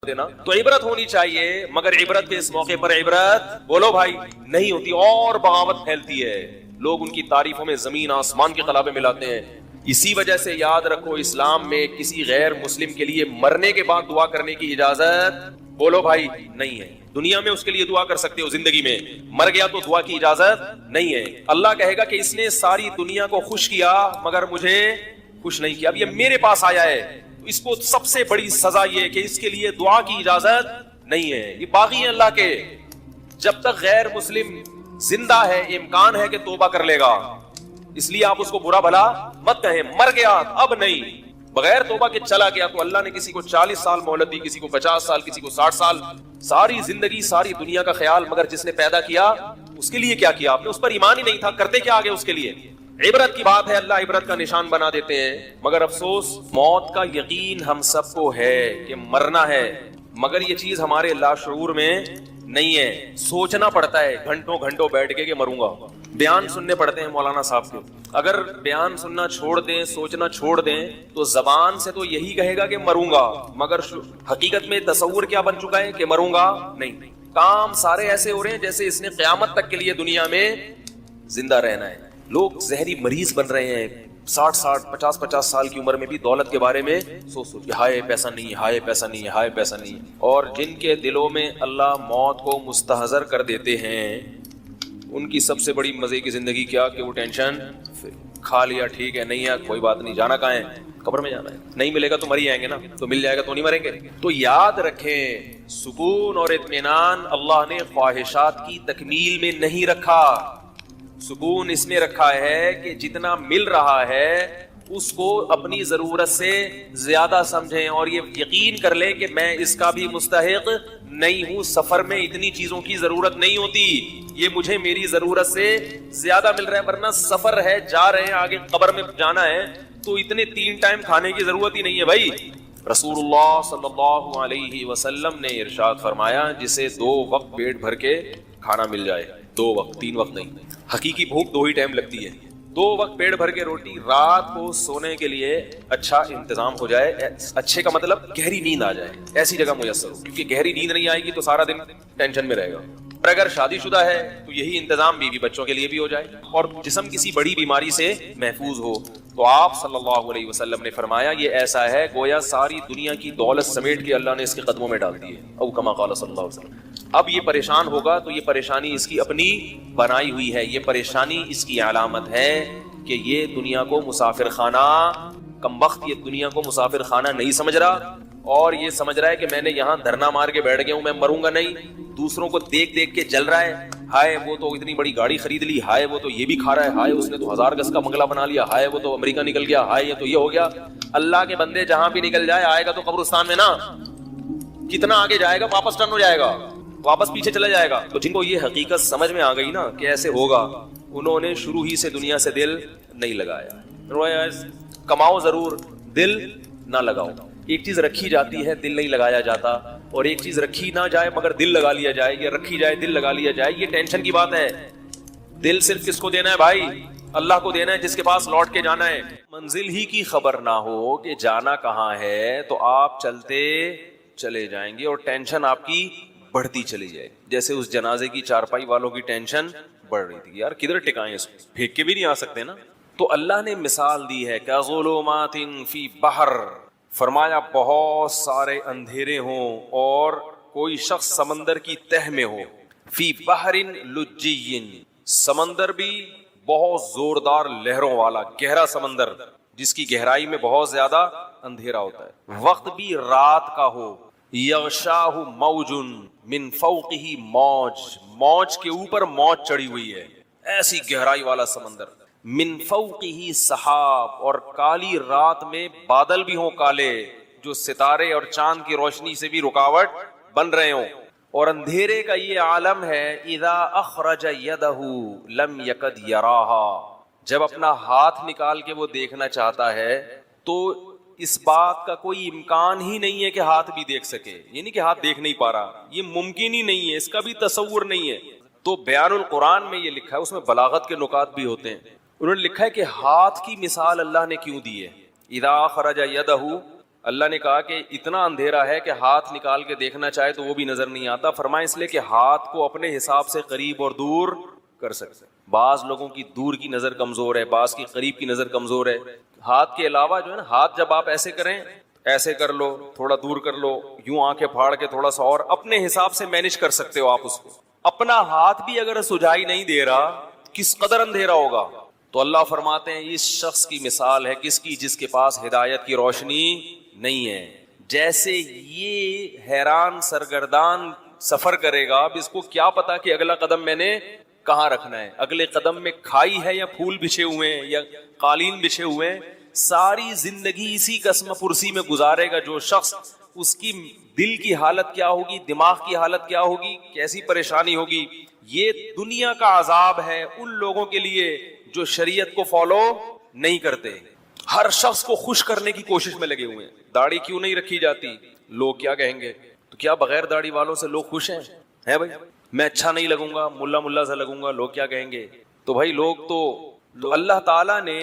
دینا. تو عبرت ہونی چاہیے, مگر عبرت کے اس موقع پر عبرت بولو بھائی نہیں ہوتی, اور بغاوت پھیلتی ہے. لوگ ان کی تعریفوں میں زمین آسمان کے قلابے ملاتے ہیں. اسی وجہ سے یاد رکھو, اسلام میں کسی غیر مسلم کے لیے مرنے کے بعد دعا کرنے کی اجازت بولو بھائی نہیں ہے. دنیا میں اس کے لیے دعا کر سکتے ہو, زندگی میں, مر گیا تو دعا کی اجازت نہیں ہے. اللہ کہے گا کہ اس نے ساری دنیا کو خوش کیا مگر مجھے خوش نہیں کیا. اب یہ میرے پاس آیا ہے تو اس کو سب سے بڑی سزا یہ کہ اس کے لیے دعا کی اجازت نہیں ہے. یہ باغی ہیں اللہ کے. جب تک غیر مسلم زندہ ہے امکان ہے کہ توبہ کر لے گا, اس لیے آپ اس کو برا بھلا مت کہیں. مر گیا اب نہیں, بغیر توبہ کے چلا گیا تو اللہ نے کسی کو 40 سال مہلت دی, کسی کو 50 سال, کسی کو 60 سال, ساری زندگی ساری دنیا کا خیال. مگر جس نے پیدا کیا اس کے لیے کیا کیا آپ نے؟ اس پر ایمان ہی نہیں تھا, کرتے کیا آگے اس کے لیے؟ عبرت کی بات ہے, اللہ عبرت کا نشان بنا دیتے ہیں. مگر افسوس موت کا یقین ہم سب کو ہے کہ مرنا ہے, مگر یہ چیز ہمارے لاشعور میں نہیں ہے. سوچنا پڑتا ہے گھنٹوں گھنٹوں بیٹھ کے کہ مروں گا. بیان سننے پڑتے ہیں مولانا صاحب کے. اگر بیان سننا چھوڑ دیں, سوچنا چھوڑ دیں تو زبان سے تو یہی کہے گا کہ مروں گا, مگر حقیقت میں تصور کیا بن چکا ہے کہ مروں گا نہیں. کام سارے ایسے ہو رہے ہیں جیسے اس نے قیامت تک کے لیے دنیا میں زندہ رہنا ہے. لوگ زہری مریض بن رہے ہیں 60 50 سال کی عمر میں بھی دولت کے بارے میں سوچ کے ہائے پیسہ نہیں, ہائے پیسہ نہیں, ہائے پیسہ نہیں. اور جن کے دلوں میں اللہ موت کو مستحضر کر دیتے ہیں ان کی سب سے بڑی مزے کی زندگی کیا کہ وہ ٹینشن کھا لیا, ٹھیک ہے نہیں ہے کوئی بات نہیں, جانا کہاں ہے؟ قبر میں جانا ہے. نہیں ملے گا تو مر ہی جائیں گے نا, تو مل جائے گا تو نہیں مریں گے. تو یاد رکھیں سکون اور اطمینان اللہ نے خواہشات کی تکمیل میں نہیں رکھا. سکون اس میں رکھا ہے کہ جتنا مل رہا ہے اس کو اپنی ضرورت سے زیادہ سمجھیں اور یہ یقین کر لیں کہ میں اس کا بھی مستحق نہیں ہوں. سفر میں اتنی چیزوں کی ضرورت نہیں ہوتی, یہ مجھے میری ضرورت سے زیادہ مل رہا ہے. ورنہ سفر ہے, جا رہے ہیں آگے قبر میں جانا ہے تو اتنے 3 ٹائم کھانے کی ضرورت ہی نہیں ہے بھائی. رسول اللہ صلی اللہ علیہ وسلم نے ارشاد فرمایا جسے 2 وقت پیٹ بھر کے کھانا مل جائے, 2 وقت 3 وقت نہیں, حقیقی بھوک 2 ہی ٹائم لگتی ہے, 2 وقت پیٹ بھر کے روٹی, رات کو سونے کے لیے اچھا انتظام ہو جائے. اچھے کا مطلب گہری نیند آ جائے, ایسی جگہ میسر ہو, کیونکہ گہری نیند نہیں آئے گی تو سارا دن ٹینشن میں رہے گا. اور اگر شادی شدہ ہے تو یہی انتظام بیوی بچوں کے لیے بھی ہو جائے, اور جسم کسی بڑی بیماری سے محفوظ ہو. تو آپ صلی اللہ علیہ وسلم نے فرمایا یہ ایسا ہے گویا ساری دنیا کی دولت سمیٹ کے اللہ نے اس کے قدموں میں ڈال دی ہے, او کما قال صلی اللہ علیہ وسلم. اب یہ پریشان ہوگا تو یہ پریشانی اس کی اپنی بنائی ہوئی ہے, یہ پریشانی اس کی علامت ہے کہ یہ دنیا کو مسافر خانہ, کمبخت یہ دنیا کو مسافر خانہ نہیں سمجھ رہا, اور یہ سمجھ رہا ہے کہ میں نے یہاں دھرنا مار کے بیٹھ گیا ہوں, میں مروں گا نہیں. دوسروں کو دیکھ دیکھ کے جل رہا ہے, ہائے وہ تو اتنی بڑی گاڑی خرید لی, ہائے وہ تو یہ بھی کھا رہا ہے, ہائے اس نے تو 1000 گز کا بنگلہ بنا لیا, ہائے وہ تو امریکہ نکل گیا, ہائے یہ تو یہ ہو گیا. اللہ کے بندے جہاں بھی نکل جائے آئے گا تو قبرستان میں نا, کتنا آگے جائے گا واپس ٹرن ہو جائے گا, واپس پیچھے چلا جائے گا. تو جن کو یہ حقیقت سمجھ میں آ گئی نا کہ ایسے ہوگا, انہوں نے شروع ہی سے دنیا سے دل نہیں لگایا. کماؤ ضرور, دل نہ لگاؤ. ایک چیز رکھی جاتی ہے دل نہیں لگایا جاتا, اور ایک چیز رکھی نہ جائے مگر دل لگا لیا جائے, یہ رکھی جائے دل لگا لیا جائے, یہ ٹینشن کی بات ہے. دل صرف کس کو دینا ہے بھائی؟ اللہ کو دینا ہے جس کے پاس لوٹ کے جانا ہے. منزل ہی کی خبر نہ ہو کہ جانا کہاں ہے تو آپ چلتے چلے جائیں گے اور ٹینشن آپ کی بڑھتی چلی جائے. جیسے اس جنازے کی چارپائی والوں کی ٹینشن بڑھ رہی تھی, یار کدھر ٹکائیں اس کو, پھینک کے بھی نہیں آ سکتے نا. تو اللہ نے مثال دی ہے کہ ظلمات فی بحر, فرمایا بہت سارے اندھیرے ہوں اور کوئی شخص سمندر کی تہ میں ہو, فی بحر لجی, سمندر بھی بہت زوردار لہروں والا گہرا سمندر جس کی گہرائی میں بہت زیادہ اندھیرا ہوتا ہے, وقت بھی رات کا ہو, یغشاہ موج من فوقہ موج, موج کے اوپر موج چڑھی ہوئی ہے, ایسی گہرائی والا سمندر, من فوقہ سحاب, اور کالی رات میں بادل بھی ہوں کالے جو ستارے اور چاند کی روشنی سے بھی رکاوٹ بن رہے ہوں. اور اندھیرے کا یہ عالم ہے اذا اخرج یدہ لم یکد یراہا, جب اپنا ہاتھ نکال کے وہ دیکھنا چاہتا ہے تو اس بات کا کوئی امکان ہی نہیں ہے کہ ہاتھ بھی دیکھ سکے, یعنی کہ ہاتھ دیکھ نہیں پا رہا, یہ ممکن ہی نہیں ہے, اس کا بھی تصور نہیں ہے. تو بیان القرآن میں یہ لکھا ہے, اس میں بلاغت کے نکات بھی ہوتے ہیں, انہوں نے لکھا ہے کہ ہاتھ کی مثال اللہ نے کیوں دی ہے. اذا خرج یدہ, اللہ نے کہا کہ اتنا اندھیرا ہے کہ ہاتھ نکال کے دیکھنا چاہے تو وہ بھی نظر نہیں آتا. فرمایا اس لیے کہ ہاتھ کو اپنے حساب سے قریب اور دور کر سکتے ہیں. بعض لوگوں کی دور کی نظر کمزور ہے, بعض کی قریب کی نظر کمزور ہے. ہاتھ کے علاوہ جو ہے نا, ہاتھ جب آپ ایسے کریں, ایسے کر لو, تھوڑا دور کر لو, یوں آنکھیں پھاڑ کے تھوڑا سا, اور اپنے حساب سے مینج کر سکتے ہو آپ اس کو. اپنا ہاتھ بھی اگر سجائی نہیں دے رہا, کس قدر اندھیرا ہوگا. تو اللہ فرماتے ہیں اس شخص کی مثال ہے کس کی, جس کے پاس ہدایت کی روشنی نہیں ہے. جیسے یہ حیران سرگردان سفر کرے گا, اب اس کو کیا پتا کہ اگلا قدم میں نے کہاں رکھنا ہے, اگلے قدم میں کھائی ہے یا پھول بچھے ہوئے ہیں یا قالین بچھے ہوئے ہیں. ساری زندگی اسی قسم پرسی میں گزارے گا جو شخص, اس کی دل کی حالت کیا ہوگی, دماغ کی حالت کیا ہوگی, کیسی پریشانی ہوگی. یہ دنیا کا عذاب ہے ان لوگوں کے لیے جو شریعت کو فالو نہیں کرتے. ہر شخص کو خوش کرنے کی کوشش میں لگے ہوئے ہیں. داڑھی کیوں نہیں رکھی جاتی, لوگ کیا کہیں گے. تو کیا بغیر داڑھی والوں سے لوگ خوش ہیں بھائی؟ میں اچھا نہیں لگوں گا, ملا سا لگوں گا, لوگ کیا کہیں گے. تو بھائی لوگ تو اللہ تعالیٰ نے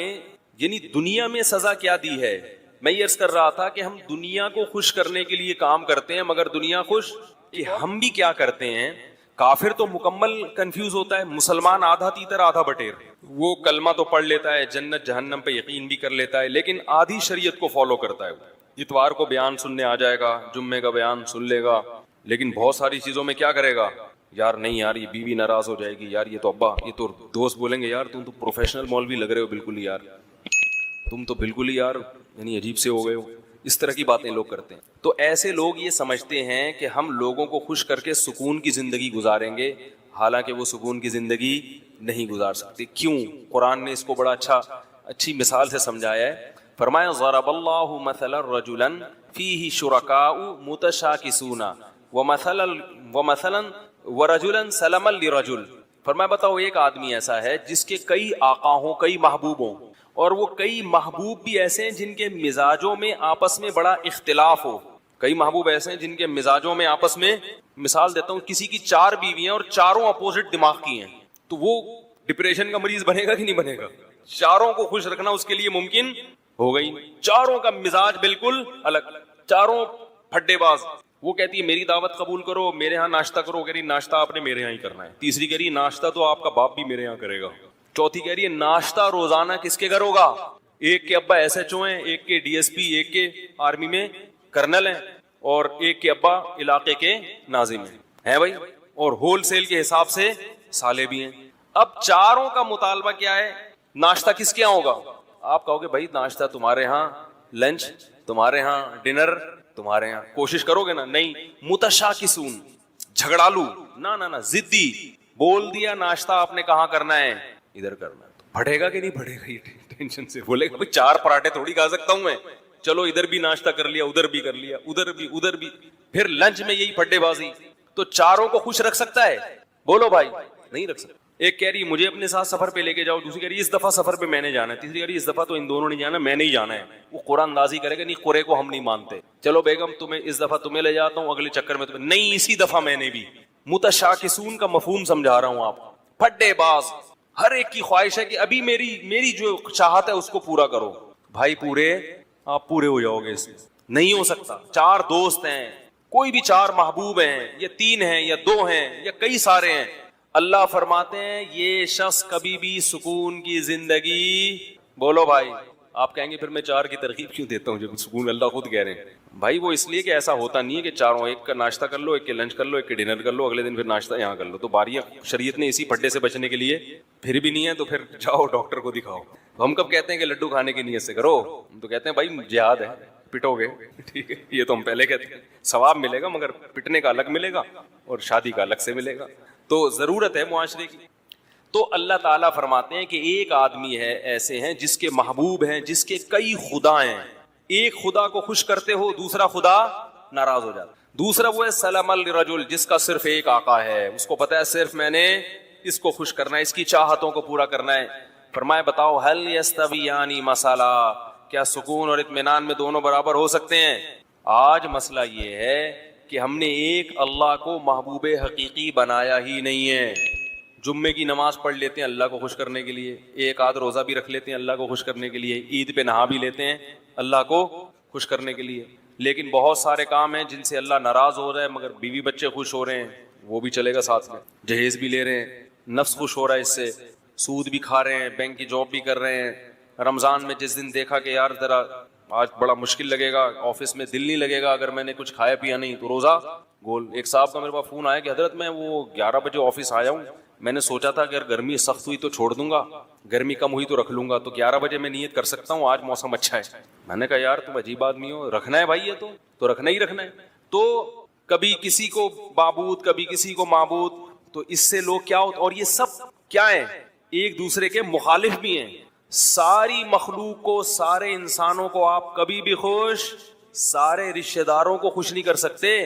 یعنی دنیا میں سزا کیا دی ہے. میں یہ عرض کر رہا تھا کہ ہم دنیا کو خوش کرنے کے لیے کام کرتے ہیں, مگر دنیا خوش کہ ہم بھی کیا کرتے ہیں. کافر تو مکمل کنفیوز ہوتا ہے, مسلمان آدھا تیتر آدھا بٹیر. وہ کلمہ تو پڑھ لیتا ہے, جنت جہنم پہ یقین بھی کر لیتا ہے, لیکن آدھی شریعت کو فالو کرتا ہے. اتوار کو بیان سننے آ جائے گا, جمعے کا بیان سن لے گا, لیکن بہت ساری چیزوں میں کیا کرے گا, یار نہیں یار یہ بیوی ناراض ہو جائے گی, یار یہ تو ابا, یہ تو دوست بولیں گے یار تم تو پروفیشنل مولوی لگ رہے ہو بالکل ہی, یار تم تو بالکل ہی یار یعنی عجیب سے ہو گئے ہو. اس طرح کی باتیں لوگ کرتے ہیں. تو ایسے لوگ یہ سمجھتے ہیں کہ ہم لوگوں کو خوش کر کے سکون کی زندگی گزاریں گے, حالانکہ وہ سکون کی زندگی نہیں گزار سکتے. کیوں؟ قرآن نے اس کو بڑا اچھی مثال سے سمجھایا ہے. فرمایا ضرب اللہ مثلا رجلا فیہ شرکاء متشاکسون ومثلا ورجلا سلما لرجل. فرمایا بتاؤ ایک آدمی ایسا ہے جس کے کئی آقا ہوں, کئی محبوب ہوں, اور وہ کئی محبوب بھی ایسے ہیں جن کے مزاجوں میں آپس میں بڑا اختلاف ہو. کئی محبوب ایسے ہیں جن کے مزاجوں میں آپس میں, مثال دیتا ہوں, کسی کی 4 بیوی ہیں اور چاروں اپوزٹ دماغ کی ہیں, تو وہ ڈپریشن کا مریض بنے گا کہ نہیں بنے گا؟ چاروں کو خوش رکھنا اس کے لیے ممکن ہو گئی. چاروں کا مزاج بالکل الگ, چاروں پھڈے باز. وہ کہتی ہے میری دعوت قبول کرو, میرے ہاں ناشتہ کرو, کہہ رہی ناشتہ آپ نے میرے یہاں ہی کرنا ہے. تیسری کہہ رہی ناشتہ تو آپ کا باپ بھی میرے یہاں کرے گا. چوتھی کہہ رہی ہے ناشتہ روزانہ کس کے گھر ہوگا؟ ایک کے ابا ایس ایچ او ہیں, ایک کے ڈی ایس پی, ایک کے آرمی میں کرنل ہیں, اور ایک کے ابا علاقے کے ناظم ہیں بھائی, اور ہول سیل کے حساب سے سالے بھی ہیں. اب چاروں کا مطالبہ کیا ہے, ناشتہ کس کے یہاں ہوگا؟ آپ کہو گے بھائی ناشتہ تمہارے ہاں, لنچ تمہارے ہاں, ڈنر تمہارے یہاں. کوشش کرو گے نا؟ نہیں. متشاکسون, جھگڑالو, نہ ضدی. بول دیا ناشتہ آپ نے کہاں کرنا ہے, ادھر کرنا ہے. تو پڑھے گا کہ نہیں پڑھے گا؟ یہ ٹینشن سے بولے گا 4 پراٹھے تھوڑی کھا سکتا ہوں میں, چلو ادھر بھی ناشتہ کر لیا, ادھر بھی کر لیا, ادھر بھی, پھر لنچ میں یہی پھڈے بازی. تو چاروں کو خوش رکھ سکتا ہے؟ بولو بھائی, نہیں رکھ سکتا. ایک کہہ رہی مجھے اپنے ساتھ سفر پہ لے کے جاؤ, دوسری کہہ رہی اس دفعہ سفر پہ میں نے جانا ہے, تیسری کہہ رہی اس دفعہ تو ان دونوں نے جانا, میں نہیں جانا ہے. وہ قرآن اندازی کرے گا نہیں, قرے کو ہم نہیں مانتے, چلو بیگم تمہیں اس دفعہ تمہیں لے جاتا ہوں, اگلے چکر میں تمہیں نہیں, اسی دفعہ میں نے بھی. متشاکسون کا مفہوم سمجھا رہا ہوں آپ. پھڈے باز, ہر ایک کی خواہش ہے کہ ابھی میری جو چاہت ہے اس کو پورا کرو. بھائی آپ پورے ہو جاؤ گے, اس میں نہیں ہو سکتا. 4 دوست ہیں, کوئی بھی 4 محبوب ہیں, یا 3 ہیں, یا 2 ہیں, یا کئی سارے ہیں. اللہ فرماتے ہیں یہ شخص کبھی بھی سکون کی زندگی, بولو بھائی. آپ کہیں گے پھر میں 4 کی ترغیب کیوں دیتا ہوں جب سکون اللہ خود کہہ رہے ہیں. بھائی وہ اس لیے کہ ایسا ہوتا نہیں ہے کہ چاروں, ایک کا ناشتہ کر لو, ایک کے لنچ کر لو, ایک کے ڈنر کر لو, اگلے دن پھر ناشتہ یہاں کر لو. تو باریاں شریعت نے اسی پھڈے سے بچنے کے لیے, پھر بھی نہیں ہے تو پھر جاؤ ڈاکٹر کو دکھاؤ. ہم کب کہتے ہیں کہ لڈو کھانے کی نیت سے کرو؟ ہم تو کہتے ہیں بھائی جہاد ہے, پٹو گے, ٹھیک ہے, یہ تو ہم پہلے کہتے ہیں. ثواب ملے گا مگر پٹنے کا الگ ملے گا اور شادی کا الگ سے ملے گا. تو ضرورت ہے معاشرے کی. تو اللہ تعالیٰ فرماتے ہیں کہ ایک آدمی ہے ایسے ہیں جس کے محبوب ہیں, جس کے کئی خدا ہیں. ایک خدا کو خوش کرتے ہو, دوسرا خدا ناراض ہو جاتا. دوسرا وہ ہے سلام الرجل, جس کا صرف ایک آقا ہے, اس کو پتا ہے صرف میں نے اس کو خوش کرنا ہے, اس کی چاہتوں کو پورا کرنا ہے. فرمایا بتاؤ هل یستویان مثلا, کیا سکون اور اطمینان میں دونوں برابر ہو سکتے ہیں؟ آج مسئلہ یہ ہے کہ ہم نے ایک اللہ کو محبوب حقیقی بنایا ہی نہیں ہے. جمعے کی نماز پڑھ لیتے ہیں اللہ کو خوش کرنے کے لیے, ایک آدھ روزہ بھی رکھ لیتے ہیں اللہ کو خوش کرنے کے لیے, عید پہ نہا بھی لیتے ہیں اللہ کو خوش کرنے کے لیے, لیکن بہت سارے کام ہیں جن سے اللہ ناراض ہو رہا ہے مگر بیوی بچے خوش ہو رہے ہیں، وہ بھی چلے گا ساتھ میں، جہیز بھی لے رہے ہیں، نفس خوش ہو رہا ہے اس سے، سود بھی کھا رہے ہیں، بینک کی جاب بھی کر رہے ہیں۔ رمضان میں جس دن دیکھا کہ یار ذرا آج بڑا مشکل لگے گا، آفس میں دل نہیں لگے گا اگر میں نے کچھ کھایا پیا نہیں، تو روزہ گول۔ ایک صاحب کا میرے پاس فون آیا کہ حضرت میں وہ 11 بجے آفس آیا ہوں، میں نے سوچا تھا کہ اگر گرمی سخت ہوئی تو چھوڑ دوں گا، گرمی کم ہوئی تو رکھ لوں گا، تو 11 بجے میں نیت کر سکتا ہوں، آج موسم اچھا ہے۔ میں نے کہا یار تم عجیب آدمی ہو، رکھنا ہے بھائی، یہ تو رکھنا ہی رکھنا ہے۔ تو کبھی کسی کو معبود کبھی کسی کو معبود، تو اس سے لوگ کیا ہوتا، اور یہ سب کیا ہیں، ایک دوسرے کے مخالف بھی ہیں۔ ساری مخلوق کو، سارے انسانوں کو آپ کبھی بھی خوش، سارے رشتہ داروں کو خوش نہیں کر سکتے۔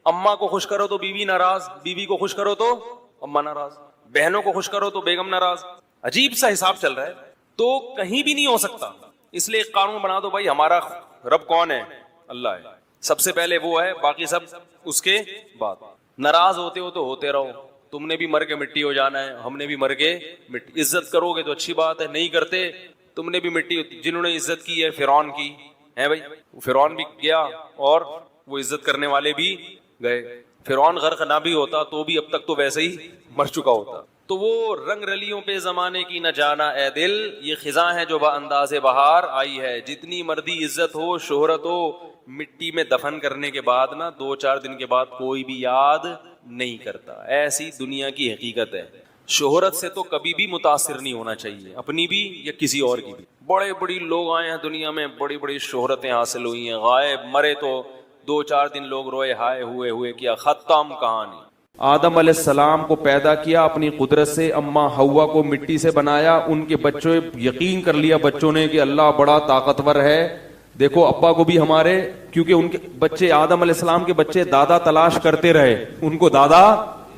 اماں کو خوش کرو تو بیوی ناراض، بیوی کو خوش کرو تو اماں ناراض، بہنوں کو خوش کرو تو بیگم ناراض، عجیب سا حساب چل رہا ہے۔ تو کہیں بھی نہیں ہو سکتا، اس لیے ایک قانون بنا دو بھائی، ہمارا رب کون ہے؟ اللہ ہے، سب سے پہلے وہ ہے، باقی سب اس کے بعد۔ ناراض ہوتے ہو تو ہوتے رہو، تم نے بھی مر کے مٹی ہو جانا ہے، ہم نے بھی مر کے مٹی۔ عزت کرو گے تو اچھی بات ہے، نہیں کرتے تم نے بھی مٹی۔ جنہوں نے عزت کی ہے فرعون کی ہے بھائی، فرعون بھی گیا اور وہ عزت کرنے والے بھی گئے۔ فرعون غرق نہ بھی ہوتا تو بھی اب تک تو ویسے ہی مر چکا ہوتا۔ تو وہ رنگ رلیوں پہ زمانے کی نہ جانا اے دل، یہ خزاں ہے جو بانداز بہار آئی ہے۔ جتنی مردی عزت ہو شہرت ہو، مٹی میں دفن کرنے کے بعد نا 2-4 دن کے بعد کوئی بھی یاد نہیں کرتا۔ ایسی دنیا کی حقیقت ہے۔ شہرت سے تو کبھی بھی متاثر نہیں ہونا چاہیے، اپنی بھی یا کسی اور کی بھی۔ بڑے بڑی لوگ آئے ہیں دنیا میں، بڑی بڑی شہرتیں حاصل ہوئی ہیں، غائب مرے تو 2-4 دن لوگ روئے، ہائے ہوئے کیا، ختم کہانی۔ آدم علیہ السلام کو پیدا کیا اپنی قدرت سے، اماں حوا کو مٹی سے بنایا، ان کے بچوں یقین کر لیا بچوں نے کہ اللہ بڑا طاقتور ہے۔ دیکھو ابا کو بھی ہمارے، کیونکہ ان کے بچے آدم علیہ السلام کے بچے دادا تلاش کرتے رہے، ان کو دادا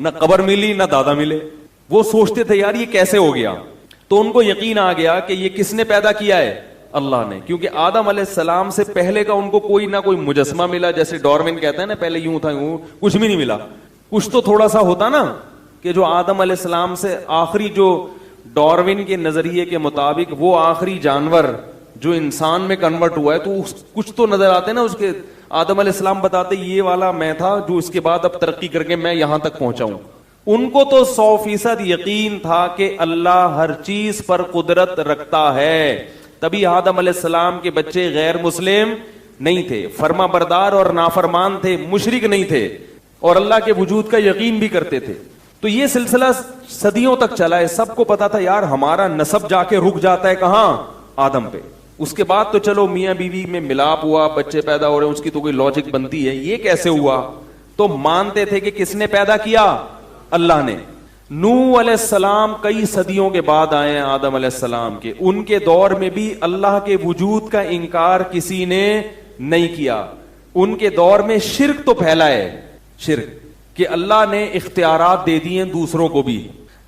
نہ قبر ملی نہ دادا ملے، وہ سوچتے تھے یار یہ کیسے ہو گیا، تو ان کو یقین آ گیا کہ یہ کس نے پیدا کیا ہے؟ اللہ نے، کیونکہ آدم علیہ السلام سے پہلے کا ان کو کوئی نہ کوئی مجسمہ ملا، جیسے ڈارون کہتے ہیں نا پہلے یوں تھا، یوں کچھ بھی نہیں ملا۔ کچھ تو تھوڑا سا ہوتا نا کہ جو آدم علیہ السلام سے آخری، جو ڈارون کے نظریے کے مطابق وہ آخری جانور جو انسان میں کنورٹ ہوا ہے، تو کچھ تو نظر آتے نا اس کے۔ آدم علیہ السلام بتاتے یہ والا میں تھا جو اس کے بعد اب ترقی کر کے میں یہاں تک پہنچا ہوں۔ ان کو تو 100% یقین تھا کہ اللہ ہر چیز پر قدرت رکھتا ہے، تبھی آدم علیہ السلام کے بچے غیر مسلم نہیں تھے، فرما بردار اور نافرمان تھے، مشرک نہیں تھے، اور اللہ کے وجود کا یقین بھی کرتے تھے۔ تو یہ سلسلہ صدیوں تک چلا ہے، سب کو پتا تھا یار ہمارا نسب جا کے رک جاتا ہے کہاں؟ آدم پہ۔ اس کے بعد تو چلو میاں بیوی میں ملاپ ہوا، بچے پیدا ہو رہے ہیں، اس کی تو کوئی لاجک بنتی ہے، یہ کیسے ہوا؟ تو مانتے تھے کہ کس نے پیدا کیا؟ اللہ نے۔ نوح علیہ السلام کئی صدیوں کے بعد آئے ہیں آدم علیہ السلام کے، ان کے دور میں بھی اللہ کے وجود کا انکار کسی نے نہیں کیا۔ ان کے دور میں شرک تو پھیلا ہے، شرک کہ اللہ نے اختیارات دے دیے دوسروں کو بھی،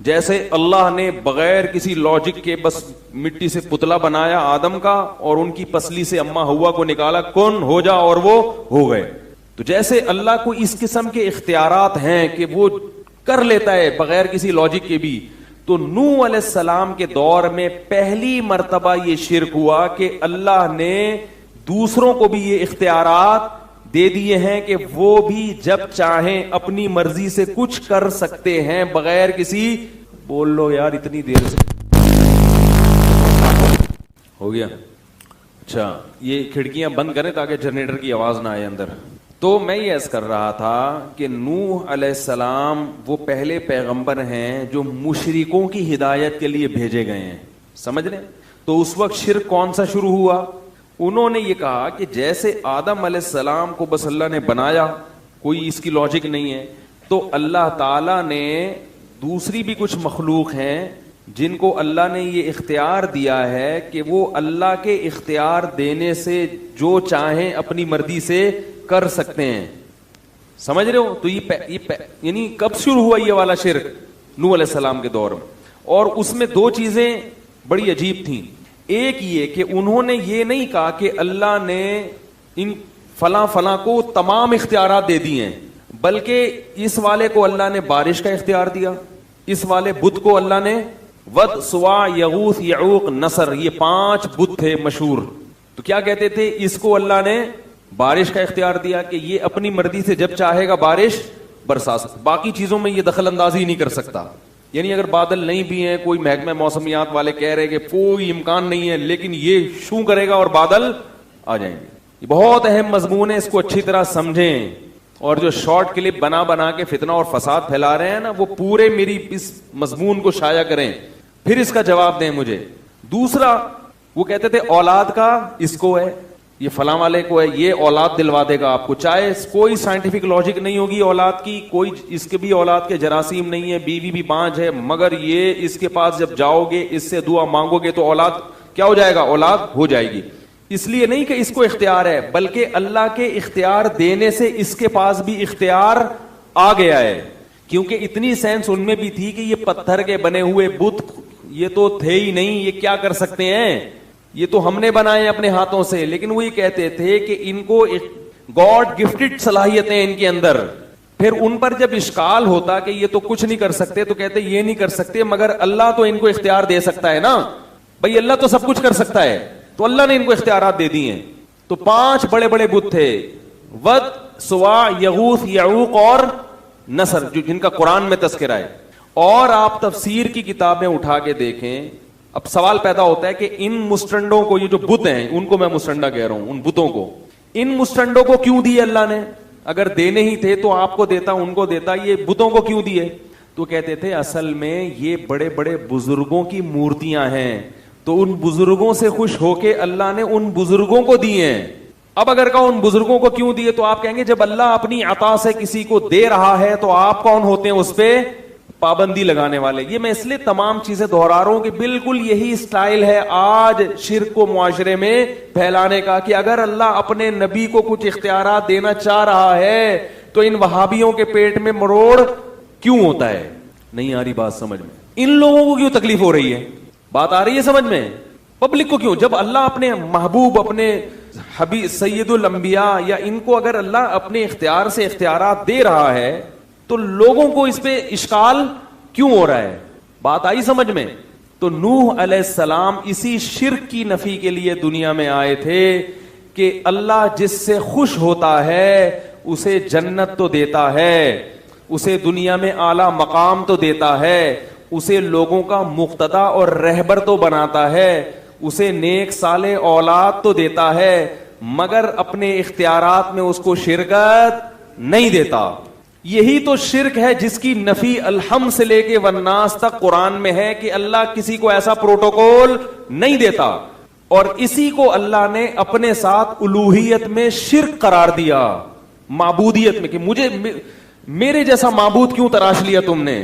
جیسے اللہ نے بغیر کسی لاجک کے بس مٹی سے پتلا بنایا آدم کا، اور ان کی پسلی سے اماں حوا کو نکالا، کن ہو جا، اور وہ ہو گئے۔ تو جیسے اللہ کو اس قسم کے اختیارات ہیں کہ وہ کر لیتا ہے بغیر کسی لاجک کے بھی، تو نوح علیہ السلام کے دور میں پہلی مرتبہ یہ شرک ہوا کہ اللہ نے دوسروں کو بھی یہ اختیارات دے دیے ہیں کہ وہ بھی جب چاہیں اپنی مرضی سے کچھ کر سکتے ہیں بغیر کسی، بول لو یار اتنی دیر سے ہو گیا، اچھا یہ کھڑکیاں بند کریں تاکہ جنریٹر کی آواز نہ آئے اندر۔ تو میں یہ عرض کر رہا تھا کہ نوح علیہ السلام وہ پہلے پیغمبر ہیں جو مشرکوں کی ہدایت کے لیے بھیجے گئے ہیں، سمجھ لیں۔ تو اس وقت شرک کون سا شروع ہوا؟ انہوں نے یہ کہا کہ جیسے آدم علیہ السلام کو بس اللہ نے بنایا، کوئی اس کی لاجک نہیں ہے، تو اللہ تعالیٰ نے دوسری بھی کچھ مخلوق ہیں جن کو اللہ نے یہ اختیار دیا ہے کہ وہ اللہ کے اختیار دینے سے جو چاہیں اپنی مرضی سے کر سکتے ہیں، سمجھ رہے ہو؟ تو یہ یعنی کب شروع ہوا یہ والا شرک؟ نوح علیہ السلام کے دور میں۔ اور اس میں 2 چیزیں بڑی عجیب تھیں۔ ایک یہ کہ انہوں نے یہ نہیں کہا کہ اللہ نے ان فلاں کو تمام اختیارات دے دیے ہیں، بلکہ اس والے کو اللہ نے بارش کا اختیار دیا، اس والے بت کو اللہ نے ود، سوا، یغوث، یعوق، نصر، یہ 5 بت تھے مشہور۔ تو کیا کہتے تھے؟ اس کو اللہ نے بارش کا اختیار دیا کہ یہ اپنی مرضی سے جب چاہے گا بارش برسا سکتا, باقی چیزوں میں یہ دخل اندازی نہیں کر سکتا. یعنی اگر بادل نہیں بھی ہیں, کوئی محکمہ موسمیات والے کہہ رہے کہ کوئی امکان نہیں ہے, لیکن یہ شو کرے گا اور بادل آ جائیں گے. یہ بہت اہم مضمون ہے, اس کو اچھی طرح سمجھیں. اور جو شارٹ کلپ بنا بنا کے فتنہ اور فساد پھیلا رہے ہیں نا, وہ پورے میری اس مضمون کو شائع کریں, پھر اس کا جواب دیں مجھے. دوسرا, وہ کہتے تھے اولاد کا اس کو ہے, یہ فلاں والے کو ہے, یہ اولاد دلوا دے گا آپ کو, چاہے کوئی سائنٹیفک لاجک نہیں ہوگی اولاد کی, کوئی اس کے بھی اولاد کے جراثیم نہیں ہے, بیوی بھی بانج ہے, مگر یہ اس کے پاس جب جاؤ گے, اس سے دعا مانگو گے تو اولاد کیا ہو جائے گا, اولاد ہو جائے گی. اس لیے نہیں کہ اس کو اختیار ہے, بلکہ اللہ کے اختیار دینے سے اس کے پاس بھی اختیار آ گیا ہے. کیونکہ اتنی سینس ان میں بھی تھی کہ یہ پتھر کے بنے ہوئے بت یہ تو تھے ہی نہیں, یہ کیا کر سکتے ہیں, یہ تو ہم نے بنائے اپنے ہاتھوں سے. لیکن وہ یہ کہتے تھے کہ ان کو گاڈ گفٹڈ صلاحیتیں ان کے اندر. پھر ان پر جب اشکال ہوتا کہ یہ تو کچھ نہیں کر سکتے, تو کہتے یہ نہیں کر سکتے مگر اللہ تو ان کو اختیار دے سکتا ہے نا, بھئی اللہ تو سب کچھ کر سکتا ہے, تو اللہ نے ان کو اختیارات دے دی ہیں. تو 5 بڑے بڑے بت تھے, ود, سوا, یغوث, یعوق اور نصر, جن کا قرآن میں تذکرہ ہے. اور آپ تفسیر کی کتابیں اٹھا کے دیکھیں. اب سوال پیدا ہوتا ہے کہ ان مسٹنڈوں کو, یہ جو بت ہیں ان کو میں مسٹنڈا کہہ رہا ہوں, ان بتوں کو, ان مسٹنڈوں کو کیوں دیے اللہ نے؟ اگر دینے ہی تھے تو آپ کو دیتا, ان کو دیتا, یہ بتوں کو کیوں دیے؟ تو کہتے تھے اصل میں یہ بڑے بڑے بزرگوں کی مورتیاں ہیں, تو ان بزرگوں سے خوش ہو کے اللہ نے ان بزرگوں کو دیے ہیں. اب اگر کہو ان بزرگوں کو کیوں دیے, تو آپ کہیں گے جب اللہ اپنی عطا سے کسی کو دے رہا ہے تو آپ کون ہوتے ہیں اس پہ پابندی لگانے والے. یہ میں اس لیے تمام چیزیں دہرا رہا ہوں کہ بالکل یہی سٹائل ہے آج شرک کو معاشرے میں پھیلانے کا, کہ اگر اللہ اپنے نبی کو کچھ اختیارات دینا چاہ رہا ہے تو ان وہابیوں کے پیٹ میں مروڑ کیوں ہوتا ہے. نہیں آ رہی بات سمجھ میں؟ ان لوگوں کو کیوں تکلیف ہو رہی ہے؟ بات آ رہی ہے سمجھ میں؟ پبلک کو کیوں؟ جب اللہ اپنے محبوب, اپنے حبیب سید الانبیاء, یا ان کو اگر اللہ اپنے اختیار سے اختیارات دے رہا ہے تو لوگوں کو اس پہ اشکال کیوں ہو رہا ہے؟ بات آئی سمجھ میں؟ تو نوح علیہ السلام اسی شرک کی نفی کے لیے دنیا میں آئے تھے کہ اللہ جس سے خوش ہوتا ہے اسے جنت تو دیتا ہے, اسے دنیا میں اعلیٰ مقام تو دیتا ہے, اسے لوگوں کا مقتدا اور رہبر تو بناتا ہے, اسے نیک صالح اولاد تو دیتا ہے, مگر اپنے اختیارات میں اس کو شرکت نہیں دیتا. یہی تو شرک ہے جس کی نفی الحم سے لے کے والناس تک قرآن میں ہے کہ اللہ کسی کو ایسا پروٹوکول نہیں دیتا. اور اسی کو اللہ نے اپنے ساتھ الوہیت میں شرک قرار دیا, معبودیت میں, کہ مجھے میرے جیسا معبود کیوں تراش لیا تم نے.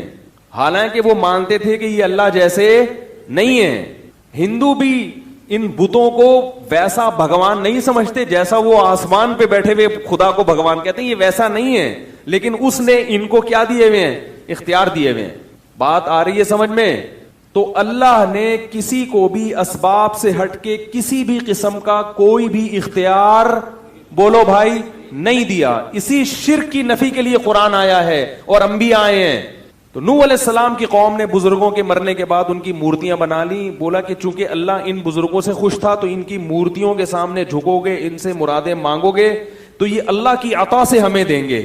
حالانکہ وہ مانتے تھے کہ یہ اللہ جیسے نہیں ہے. ہندو بھی ان بتوں کو ویسا بھگوان نہیں سمجھتے جیسا وہ آسمان پہ بیٹھے ہوئے خدا کو بھگوان کہتے ہیں, یہ ویسا نہیں ہے, لیکن اس نے ان کو کیا دیے ہوئے ہیں؟ اختیار دیے ہوئے ہیں. بات آ رہی ہے سمجھ میں؟ تو اللہ نے کسی کو بھی اسباب سے ہٹ کے کسی بھی قسم کا کوئی بھی اختیار, بولو بھائی, نہیں دیا. اسی شرک کی نفی کے لیے قرآن آیا ہے اور انبیاء آئے ہیں. تو نوح علیہ السلام کی قوم نے بزرگوں کے مرنے کے بعد ان کی مورتیاں بنا لی. بولا کہ چونکہ اللہ ان بزرگوں سے خوش تھا تو ان کی مورتیوں کے سامنے جھکو گے, ان سے مرادیں مانگو گے تو یہ اللہ کی عطا سے ہمیں دیں گے,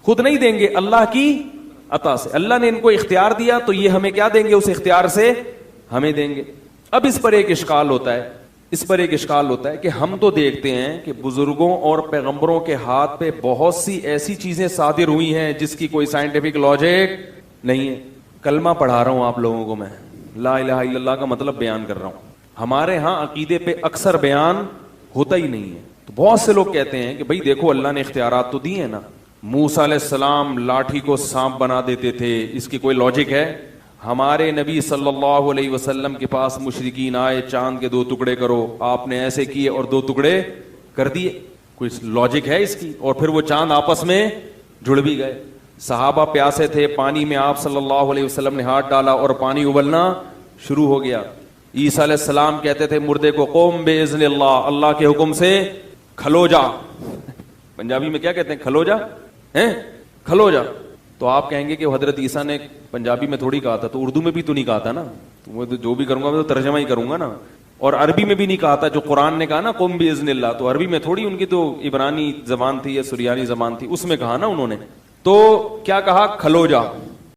خود نہیں دیں گے, اللہ کی عطا سے. اللہ نے ان کو اختیار دیا تو یہ ہمیں کیا دیں گے؟ اس اختیار سے ہمیں دیں گے. اب اس پر ایک اشکال ہوتا ہے کہ ہم تو دیکھتے ہیں کہ بزرگوں اور پیغمبروں کے ہاتھ پہ بہت سی ایسی چیزیں صادر ہوئی ہیں جس کی کوئی سائنٹیفک لاجک نہیں ہے. کلمہ پڑھا رہا ہوں آپ لوگوں کو, میں لا الہ الا اللہ کا مطلب بیان کر رہا ہوں. ہمارے ہاں عقیدے پہ اکثر بیان ہوتا ہی نہیں ہے. تو بہت سے لوگ کہتے ہیں کہ بھئی دیکھو اللہ نے اختیارات تو دیے ہیں نا, موسیٰ علیہ السلام لاٹھی کو سانپ بنا دیتے تھے, اس کی کوئی لاجک ہے؟ ہمارے نبی صلی اللہ علیہ وسلم کے پاس مشرکین آئے, چاند کے 2 ٹکڑے کرو, آپ نے ایسے کیے اور 2 ٹکڑے کر دیے, کوئی لاجک ہے اس کی؟ اور پھر وہ چاند آپس میں جڑ بھی گئے. صحابہ پیاسے تھے, پانی میں آپ صلی اللہ علیہ وسلم نے ہاتھ ڈالا اور پانی ابلنا شروع ہو گیا. عیسیٰ علیہ السلام کہتے تھے مردے کو قوم باذن اللہ, اللہ کے حکم سے کھلو جا. پنجابی میں کیا کہتے ہیں؟ کھلو جا, کھلو جا. تو آپ کہیں گے کہ حضرت عیسیٰ نے پنجابی میں تھوڑی کہا تھا, تو اردو میں بھی تو نہیں کہا تھا نا, تو میں جو بھی کروں گا میں تو ترجمہ ہی کروں گا نا. اور عربی میں بھی نہیں کہا تھا جو قرآن نے کہا نا قم باذن اللہ, تو عربی میں تھوڑی, ان کی تو عبرانی زبان تھی یا سریانی زبان تھی, اس میں کہا نا انہوں نے. تو کیا کہا, کھلو جا,